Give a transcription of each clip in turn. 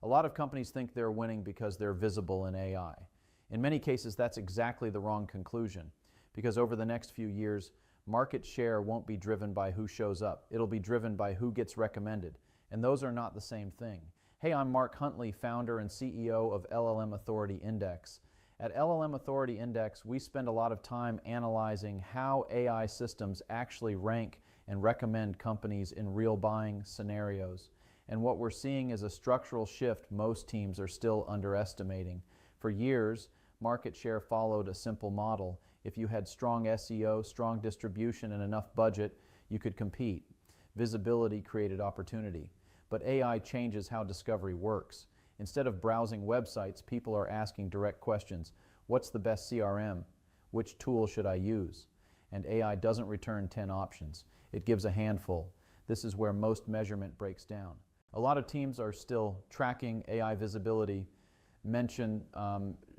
lot of companies think they're winning because they're visible in AI. In many cases, that's exactly the wrong conclusion, because over the next few years, market share won't be driven by who shows up. It'll be driven by who gets recommended, and those are not the same thing. Hey, I'm Mark Huntley, founder and CEO of LLM Authority Index. At LLM Authority Index, we spend a lot of time analyzing how AI systems actually rank and recommend companies in real buying scenarios. And what we're seeing is a structural shift most teams are still underestimating. For years, market share followed a simple model. If you had strong SEO, strong distribution, and enough budget, you could compete. Visibility created opportunity. But AI changes how discovery works. Instead of browsing websites, people are asking direct questions. What's the best CRM? Which tool should I use? And AI doesn't return 10 options. It gives a handful. This is where most measurement breaks down. A lot of teams are still tracking AI visibility, mention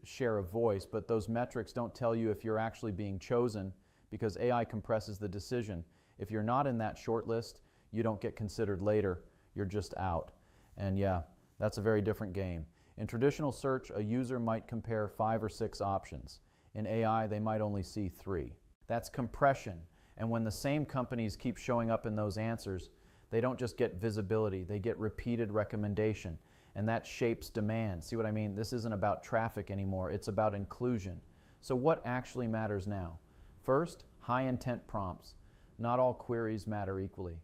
share of voice, but those metrics don't tell you if you're actually being chosen, because AI compresses the decision. If you're not in that short list, you don't get considered later. You're just out. And yeah, that's a very different game. In traditional search, a user might compare 5 or 6 options. In AI, they might only see 3. That's compression. And when the same companies keep showing up in those answers, they don't just get visibility, they get repeated recommendation. And that shapes demand. See what I mean? This isn't about traffic anymore, it's about inclusion. So what actually matters now? First, high intent prompts. Not all queries matter equally.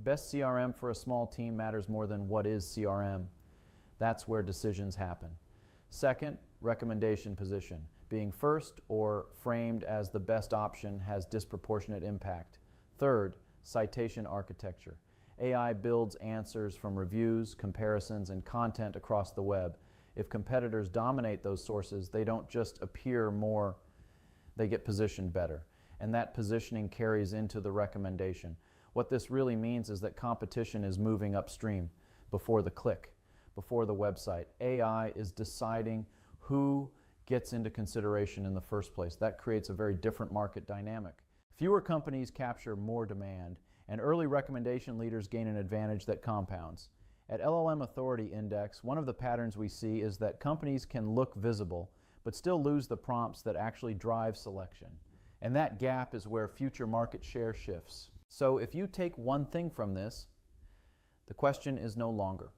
Best CRM for a small team matters more than what is CRM. That's where decisions happen. Second, recommendation position. Being first or framed as the best option has disproportionate impact. Third, citation architecture. AI builds answers from reviews, comparisons, and content across the web. If competitors dominate those sources, they don't just appear more, they get positioned better. And that positioning carries into the recommendation. What this really means is that competition is moving upstream, before the click, before the website. AI is deciding who gets into consideration in the first place. That creates a very different market dynamic. Fewer companies capture more demand, and early recommendation leaders gain an advantage that compounds. At LLM Authority Index, one of the patterns we see is that companies can look visible, but still lose the prompts that actually drive selection. And that gap is where future market share shifts. So if you take one thing from this, the question is no longer,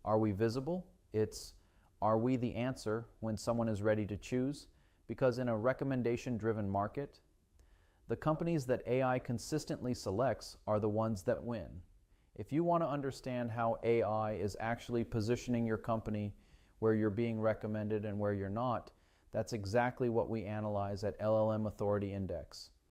are we visible? It's, are we the answer when someone is ready to choose? Because in a recommendation-driven market, the companies that AI consistently selects are the ones that win. If you want to understand how AI is actually positioning your company where you're being recommended and where you're not, that's exactly what we analyze at LLM Authority Index.